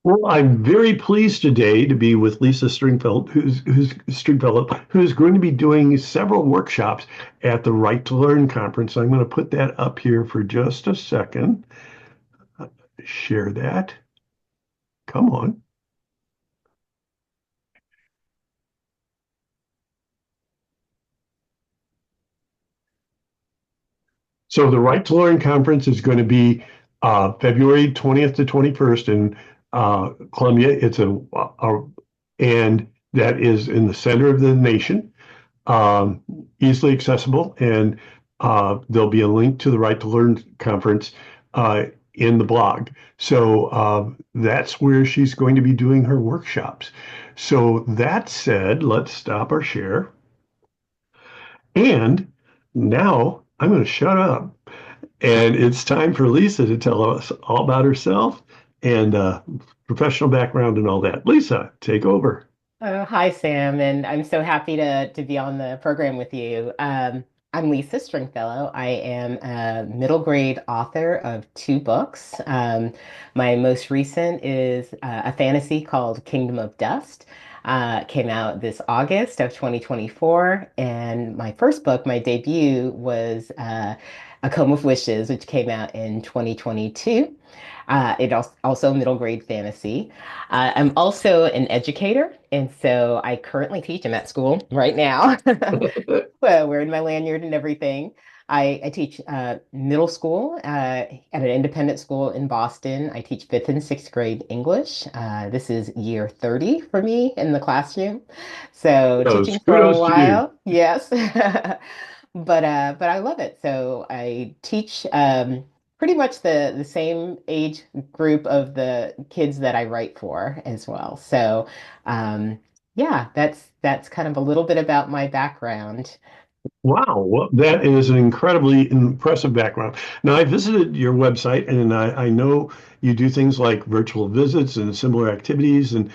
Well, I'm very pleased today to be with Lisa Stringfellow, who's going to be doing several workshops at the Right to Learn conference. I'm going to put that up here for just a second. Share that. Come on. So the Right to Learn conference is going to be February 20th to 21st in Columbia. And that is in the center of the nation, easily accessible, and there'll be a link to the Right to Learn conference uh, in the blog. So that's where she's going to be doing her workshops. So that said, let's stop our share. And now I'm going to shut up. And it's time for Lisa to tell us all about herself and professional background and all that. Lisa, take over. Oh, hi, Sam, and I'm so happy to be on the program with you. I'm Lisa Stringfellow. I am a middle grade author of two books. My most recent is a fantasy called Kingdom of Dust. Came out this August of 2024, and my first book, my debut, was A Comb of Wishes, which came out in 2022. Also middle grade fantasy. I'm also an educator, and so I currently teach. I'm at school right now. Well, wearing my lanyard and everything. I teach middle school at an independent school in Boston. I teach fifth and sixth grade English. This is year 30 for me in the classroom. So Kudos, teaching for a kudos to you. while, yes. But I love it. So I teach pretty much the same age group of the kids that I write for as well. So yeah, that's kind of a little bit about my background. Wow, well, that is an incredibly impressive background. Now, I visited your website and I know you do things like virtual visits and similar activities. And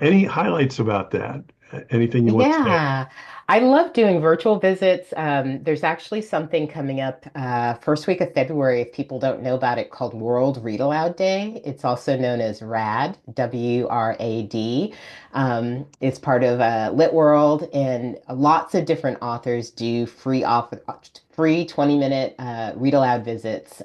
any highlights about that? Anything you want to say? Yeah, I love doing virtual visits. There's actually something coming up first week of February, if people don't know about it, called World Read Aloud Day. It's also known as RAD, WRAD. It's part of Lit World, and lots of different authors do free 20-minute read aloud visits.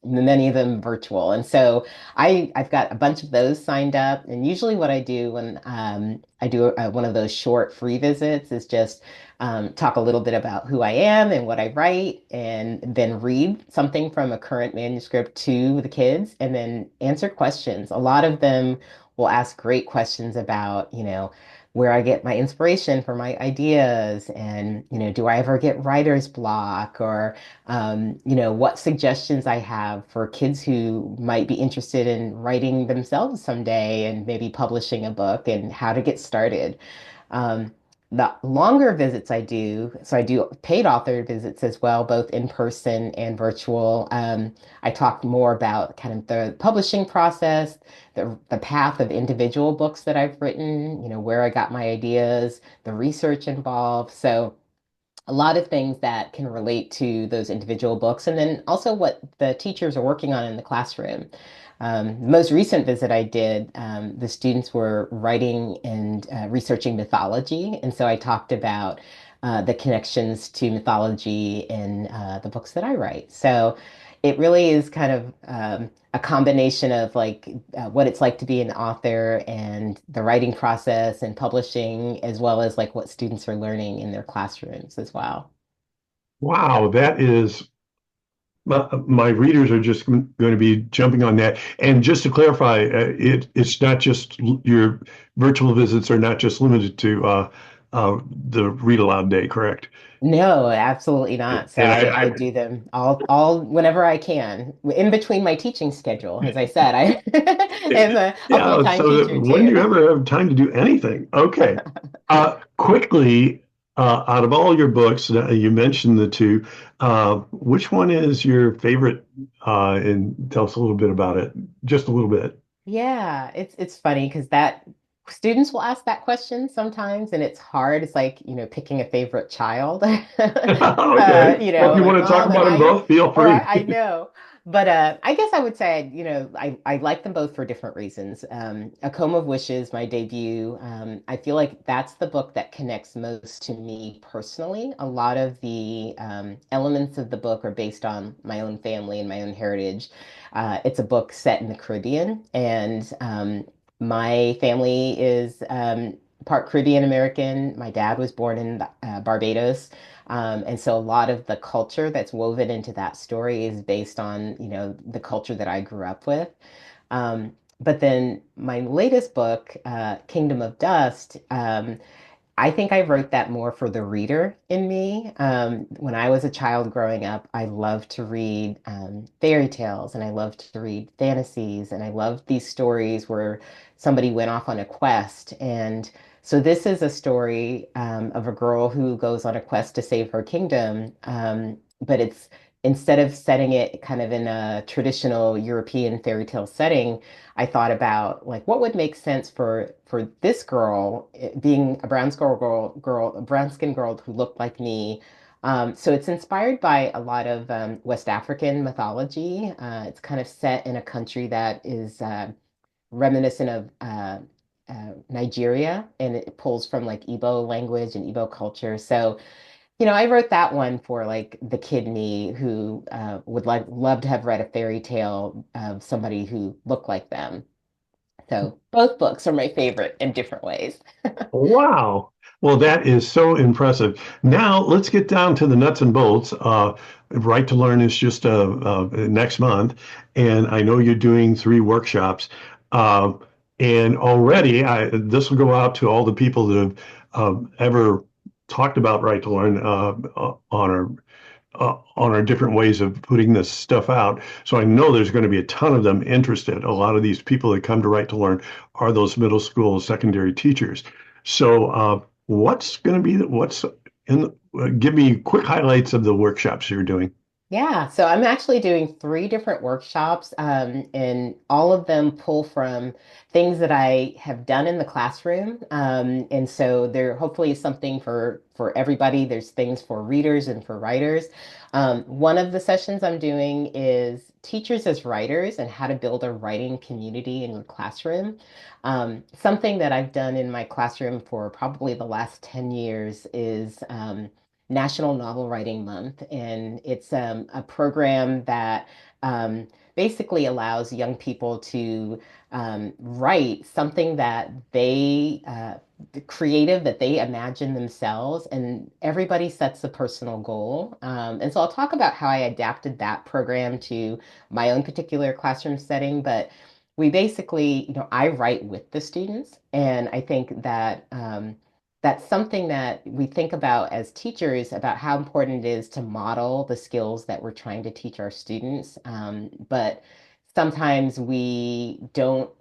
Many of them virtual. And so I've got a bunch of those signed up. And usually what I do when I do one of those short free visits is just talk a little bit about who I am and what I write, and then read something from a current manuscript to the kids, and then answer questions. A lot of them will ask great questions about, where I get my inspiration for my ideas, and, do I ever get writer's block, or what suggestions I have for kids who might be interested in writing themselves someday and maybe publishing a book, and how to get started. Um, the longer visits I do, so I do paid author visits as well, both in person and virtual. I talk more about kind of the publishing process, the path of individual books that I've written, where I got my ideas, the research involved. So a lot of things that can relate to those individual books, and then also what the teachers are working on in the classroom. The most recent visit I did, the students were writing and researching mythology, and so I talked about the connections to mythology in the books that I write. So it really is kind of a combination of like what it's like to be an author and the writing process and publishing, as well as like what students are learning in their classrooms as well. Wow, that is my readers are just going to be jumping on that. And just to clarify, it's not just your virtual visits are not just limited to the read aloud day, correct? No, absolutely not. So And I do them all whenever I can, in between my teaching schedule. As I said, I am a yeah. full-time So teacher when do you too. ever have time to do anything? Okay. Quickly, out of all your books, you mentioned the two. Which one is your favorite? And tell us a little bit about it, just a little bit. Yeah, it's funny because that students will ask that question sometimes, and it's hard. It's like, picking a favorite child. Okay. Well, if you Like, want to talk Mom, am about them I? both, feel Or free. I know. But I guess I would say, I like them both for different reasons. A Comb of Wishes, my debut, I feel like that's the book that connects most to me personally. A lot of the elements of the book are based on my own family and my own heritage. It's a book set in the Caribbean, and my family is part Caribbean American. My dad was born in Barbados. And so a lot of the culture that's woven into that story is based on, the culture that I grew up with. But then my latest book, Kingdom of Dust, I think I wrote that more for the reader in me. When I was a child growing up, I loved to read fairy tales and I loved to read fantasies and I loved these stories where somebody went off on a quest. And so this is a story of a girl who goes on a quest to save her kingdom. But it's instead of setting it kind of in a traditional European fairy tale setting, I thought about like what would make sense for this girl being a a brown skinned girl who looked like me. So it's inspired by a lot of West African mythology. It's kind of set in a country that is reminiscent of Nigeria, and it pulls from like Igbo language and Igbo culture. So I wrote that one for like the kid me who would like love to have read a fairy tale of somebody who looked like them. So both books are my favorite in different ways. Wow. Well, that is so impressive. Now let's get down to the nuts and bolts. Right to Learn is just next month, and I know you're doing 3 workshops. Uh, and already, this will go out to all the people that have ever talked about Right to Learn on our different ways of putting this stuff out. So I know there's going to be a ton of them interested. A lot of these people that come to Right to Learn are those middle school, secondary teachers. So what's going to be what's in? Give me quick highlights of the workshops you're doing. Yeah, so I'm actually doing 3 different workshops, and all of them pull from things that I have done in the classroom. And so there hopefully is something for everybody. There's things for readers and for writers. One of the sessions I'm doing is teachers as writers and how to build a writing community in your classroom. Something that I've done in my classroom for probably the last 10 years is National Novel Writing Month, and it's a program that basically allows young people to write something that they creative that they imagine themselves, and everybody sets a personal goal. And so I'll talk about how I adapted that program to my own particular classroom setting, but we basically, I write with the students, and I think that that's something that we think about as teachers about how important it is to model the skills that we're trying to teach our students. But sometimes we don't,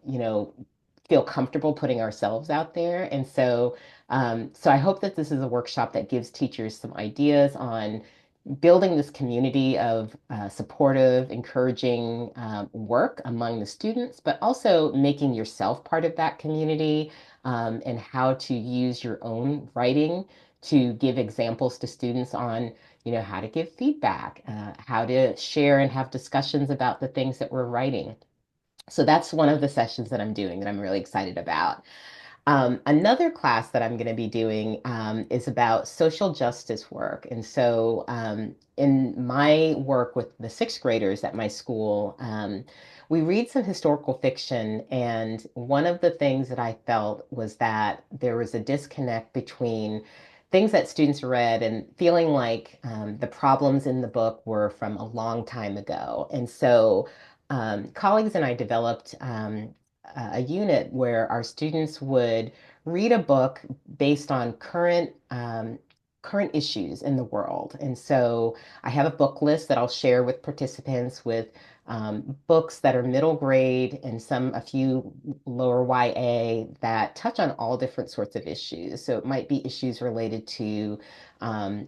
feel comfortable putting ourselves out there. And so I hope that this is a workshop that gives teachers some ideas on building this community of supportive, encouraging work among the students, but also making yourself part of that community, and how to use your own writing to give examples to students on, how to give feedback, how to share and have discussions about the things that we're writing. So that's one of the sessions that I'm doing that I'm really excited about. Another class that I'm going to be doing is about social justice work. And so, in my work with the 6th graders at my school, we read some historical fiction. And one of the things that I felt was that there was a disconnect between things that students read and feeling like the problems in the book were from a long time ago. And so, colleagues and I developed a unit where our students would read a book based on current issues in the world. And so I have a book list that I'll share with participants with books that are middle grade and a few lower YA that touch on all different sorts of issues. So it might be issues related to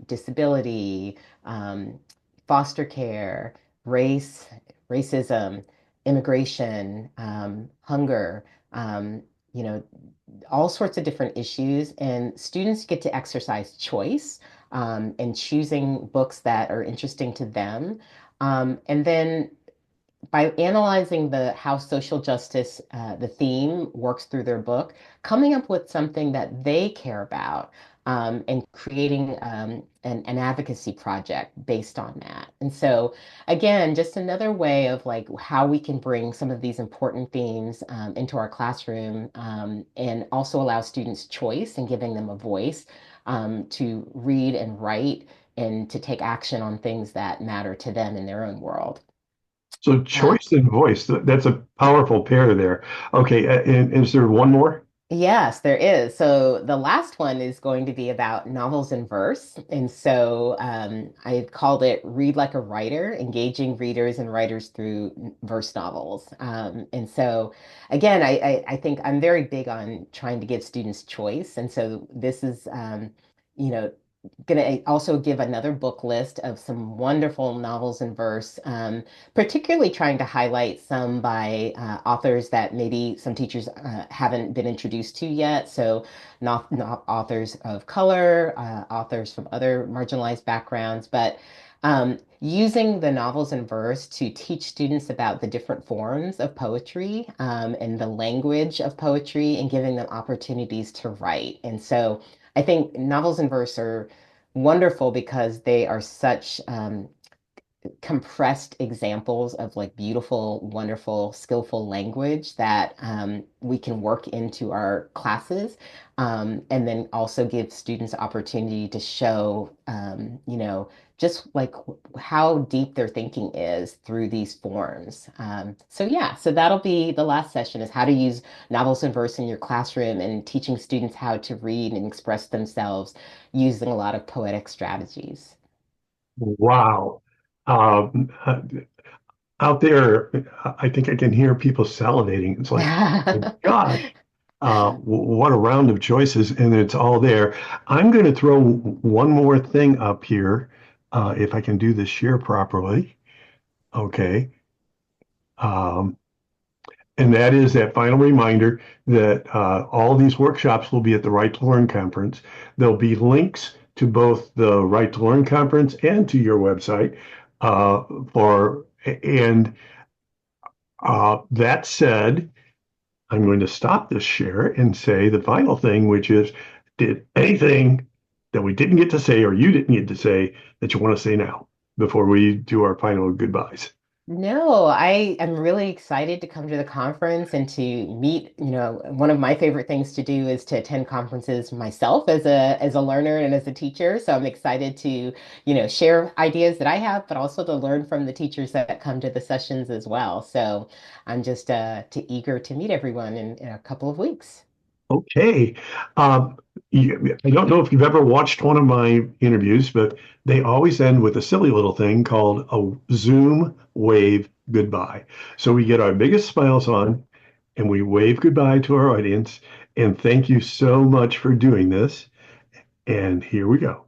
disability, foster care, race, racism, immigration, hunger, um, you know, all sorts of different issues. And students get to exercise choice in choosing books that are interesting to them. And then by analyzing the how social justice, the theme works through their book, coming up with something that they care about, and creating an advocacy project based on that. And so, again, just another way of like how we can bring some of these important themes into our classroom, and also allow students choice and giving them a voice to read and write and to take action on things that matter to them in their own world. So Uh, choice and voice, that's a powerful pair there. Okay, and is there one more? Yes, there is. So the last one is going to be about novels in verse. And so I called it Read Like a Writer, Engaging Readers and Writers Through Verse Novels. And so, again, I think I'm very big on trying to give students choice. And so this is, you know, going to also give another book list of some wonderful novels in verse, particularly trying to highlight some by authors that maybe some teachers haven't been introduced to yet. So, not authors of color, authors from other marginalized backgrounds, but using the novels in verse to teach students about the different forms of poetry, and the language of poetry, and giving them opportunities to write. And so, I think novels in verse are wonderful because they are such compressed examples of like beautiful, wonderful, skillful language that we can work into our classes, and then also give students opportunity to show, just like how deep their thinking is through these forms. So yeah, so that'll be the last session is how to use novels and verse in your classroom and teaching students how to read and express themselves using a lot of poetic strategies. Wow. Um, uh, Out there, I think I can hear people salivating. It's like, gosh, what a round of choices, and it's all there. I'm going to throw one more thing up here, if I can do this share properly. Okay. Um, and that is that final reminder that all these workshops will be at the Right to Learn conference. There'll be links to both the Right to Learn conference and to your website, uh, and that said, I'm going to stop this share and say the final thing, which is, did anything that we didn't get to say or you didn't get to say that you want to say now before we do our final goodbyes? No, I am really excited to come to the conference and to meet, one of my favorite things to do is to attend conferences myself as a learner and as a teacher. So I'm excited to, share ideas that I have, but also to learn from the teachers that come to the sessions as well. So I'm just eager to meet everyone in a couple of weeks. Okay. Um, I don't know if you've ever watched one of my interviews, but they always end with a silly little thing called a Zoom wave goodbye. So we get our biggest smiles on and we wave goodbye to our audience. And thank you so much for doing this. And here we go.